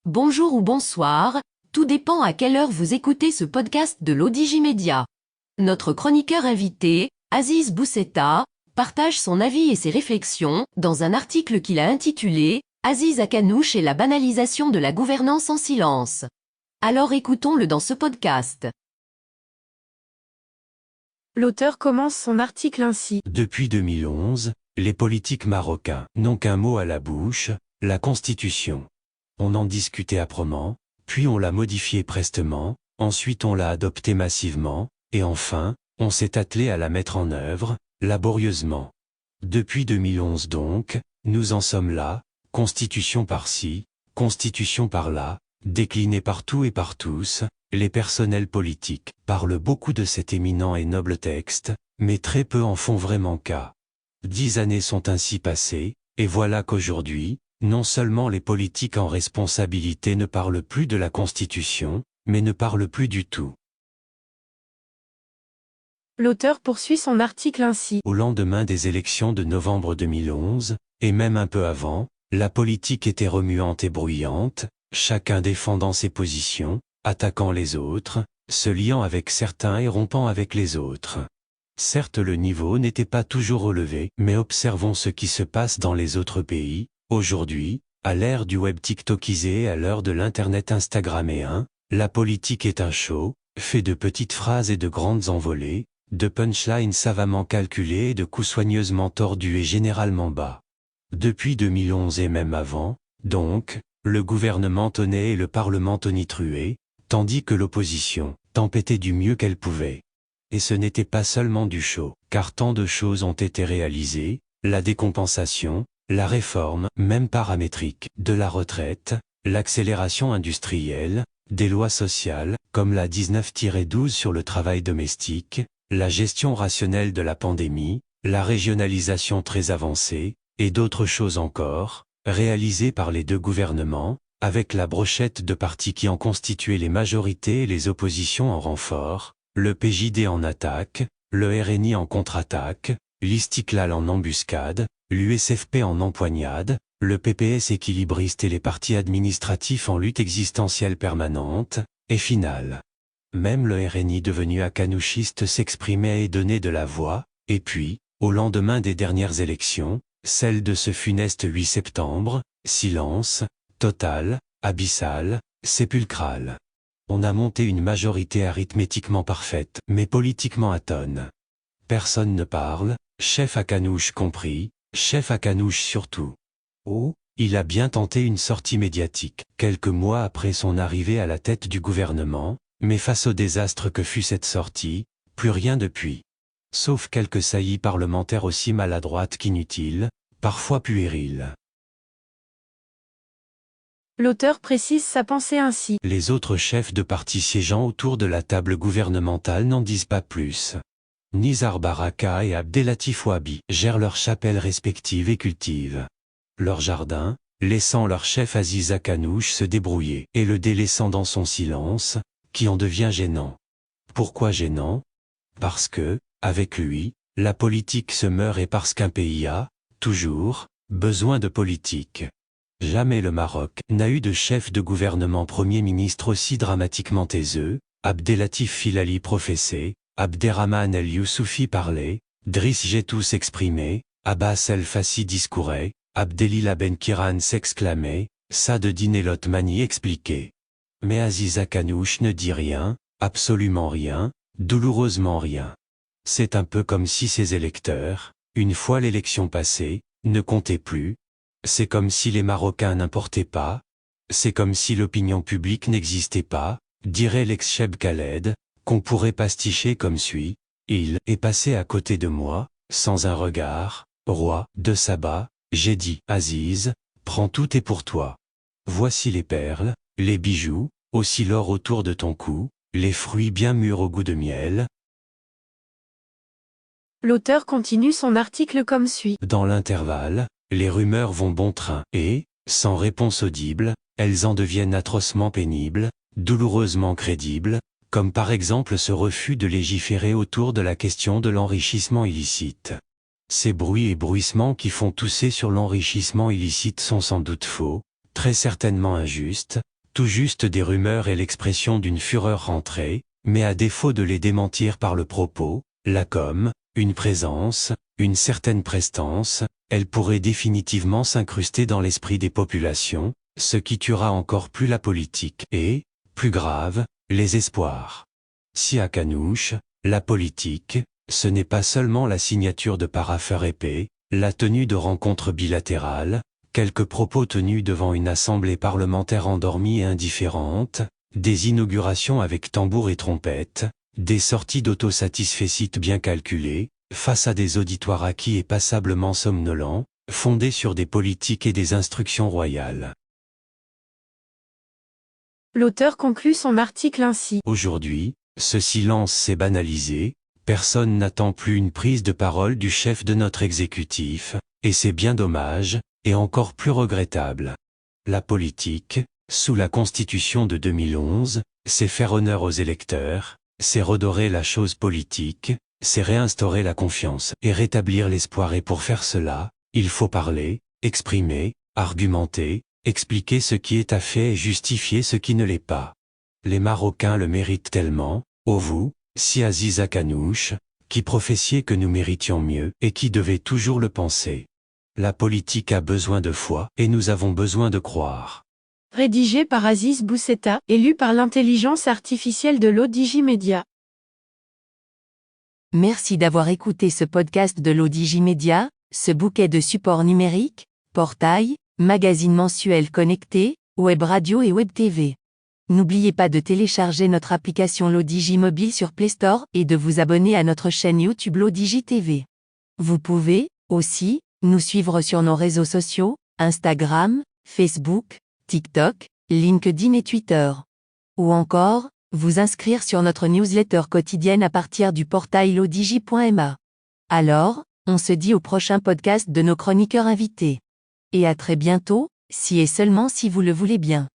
Bonjour ou bonsoir, tout dépend à quelle heure vous écoutez ce podcast de l'Odigimédia. Notre chroniqueur invité, Aziz Boussetta, partage son avis et ses réflexions dans un article qu'il a intitulé « Aziz Akanouche et la banalisation de la gouvernance en silence ». Alors écoutons-le dans ce podcast. L'auteur commence son article ainsi. Depuis 2011, les politiques marocains n'ont qu'un mot à la bouche, la Constitution. On en discutait âprement, puis on l'a modifiée prestement, ensuite on l'a adoptée massivement, et enfin, on s'est attelé à la mettre en œuvre, laborieusement. Depuis 2011 donc, nous en sommes là, Constitution par-ci, Constitution par-là, déclinée partout et par tous, les personnels politiques parlent beaucoup de cet éminent et noble texte, mais très peu en font vraiment cas. 10 années sont ainsi passées, et voilà qu'aujourd'hui, non seulement les politiques en responsabilité ne parlent plus de la Constitution, mais ne parlent plus du tout. L'auteur poursuit son article ainsi. Au lendemain des élections de novembre 2011, et même un peu avant, la politique était remuante et bruyante, chacun défendant ses positions, attaquant les autres, se liant avec certains et rompant avec les autres. Certes, le niveau n'était pas toujours relevé, mais observons ce qui se passe dans les autres pays. Aujourd'hui, à l'ère du web tiktokisé et à l'heure de l'internet instagramméen, la politique est un show, fait de petites phrases et de grandes envolées, de punchlines savamment calculées et de coups soigneusement tordus et généralement bas. Depuis 2011 et même avant, donc, le gouvernement tonnait et le parlement tonitruait, tandis que l'opposition tempêtait du mieux qu'elle pouvait. Et ce n'était pas seulement du show, car tant de choses ont été réalisées, la décompensation, la réforme, même paramétrique, de la retraite, l'accélération industrielle, des lois sociales, comme la 19-12 sur le travail domestique, la gestion rationnelle de la pandémie, la régionalisation très avancée, et d'autres choses encore, réalisées par les deux gouvernements, avec la brochette de partis qui en constituaient les majorités et les oppositions en renfort, le PJD en attaque, le RNI en contre-attaque, l'Istiklal en embuscade, l'USFP en empoignade, le PPS équilibriste et les partis administratifs en lutte existentielle permanente, et finale. Même le RNI devenu akanouchiste s'exprimait et donnait de la voix, et puis, au lendemain des dernières élections, celle de ce funeste 8 septembre, silence, total, abyssal, sépulcral. On a monté une majorité arithmétiquement parfaite, mais politiquement atone. Personne ne parle, chef Akanouche compris, chef Akanouche surtout. Oh, il a bien tenté une sortie médiatique, quelques mois après son arrivée à la tête du gouvernement, mais face au désastre que fut cette sortie, plus rien depuis. Sauf quelques saillies parlementaires aussi maladroites qu'inutiles, parfois puériles. L'auteur précise sa pensée ainsi. Les autres chefs de parti siégeant autour de la table gouvernementale n'en disent pas plus. Nizar Baraka et Abdelatif Wabi gèrent leurs chapelles respectives et cultivent leur jardin, laissant leur chef Aziz Akanouche se débrouiller et le délaissant dans son silence, qui en devient gênant. Pourquoi gênant? Parce que, avec lui, la politique se meurt et parce qu'un pays a, toujours, besoin de politique. Jamais le Maroc n'a eu de chef de gouvernement Premier ministre aussi dramatiquement taiseux, Abdelatif Filali professait, Abderrahman El Youssoufi parlait, Driss Jetou s'exprimait, Abbas El Fassi discourait, Abdelila Ben Kiran s'exclamait, Saad Din El Othmani expliquait. Mais Aziz Akanouche ne dit rien, absolument rien, douloureusement rien. C'est un peu comme si ses électeurs, une fois l'élection passée, ne comptaient plus. C'est comme si les Marocains n'importaient pas. C'est comme si l'opinion publique n'existait pas, dirait l'ex-Cheb Khaled, qu'on pourrait pasticher comme suit. Il est passé à côté de moi, sans un regard, roi de Saba, j'ai dit, Aziz, prends tout est pour toi. Voici les perles, les bijoux, aussi l'or autour de ton cou, les fruits bien mûrs au goût de miel. L'auteur continue son article comme suit. Dans l'intervalle, les rumeurs vont bon train et, sans réponse audible, elles en deviennent atrocement pénibles, douloureusement crédibles, comme par exemple ce refus de légiférer autour de la question de l'enrichissement illicite. Ces bruits et bruissements qui font tousser sur l'enrichissement illicite sont sans doute faux, très certainement injustes, tout juste des rumeurs et l'expression d'une fureur rentrée, mais à défaut de les démentir par le propos, la com, une présence, une certaine prestance, elle pourrait définitivement s'incruster dans l'esprit des populations, ce qui tuera encore plus la politique et, plus grave, les espoirs. Si à Canouche, la politique, ce n'est pas seulement la signature de parapheurs épais, la tenue de rencontres bilatérales, quelques propos tenus devant une assemblée parlementaire endormie et indifférente, des inaugurations avec tambour et trompette, des sorties d'autosatisfecit bien calculées, face à des auditoires acquis et passablement somnolents, fondés sur des politiques et des instructions royales. L'auteur conclut son article ainsi. Aujourd'hui, ce silence s'est banalisé, personne n'attend plus une prise de parole du chef de notre exécutif, et c'est bien dommage, et encore plus regrettable. La politique, sous la Constitution de 2011, c'est faire honneur aux électeurs, c'est redorer la chose politique, c'est réinstaurer la confiance et rétablir l'espoir, et pour faire cela, il faut parler, exprimer, argumenter, expliquer ce qui est à fait et justifier ce qui ne l'est pas. Les Marocains le méritent tellement, ô vous, si Aziz Akanouche, qui professiez que nous méritions mieux et qui devez toujours le penser. La politique a besoin de foi et nous avons besoin de croire. Rédigé par Aziz Bousseta, et lu par l'intelligence artificielle de l'Odigimédia. Merci d'avoir écouté ce podcast de l'Odigimédia, ce bouquet de supports numériques, portail, magazine mensuel connecté, web radio et web TV. N'oubliez pas de télécharger notre application l'Odigi Mobile sur Play Store et de vous abonner à notre chaîne YouTube l'Odigi TV. Vous pouvez, aussi, nous suivre sur nos réseaux sociaux, Instagram, Facebook, TikTok, LinkedIn et Twitter. Ou encore, vous inscrire sur notre newsletter quotidienne à partir du portail lodigi.ma. Alors, on se dit au prochain podcast de nos chroniqueurs invités. Et à très bientôt, si et seulement si vous le voulez bien.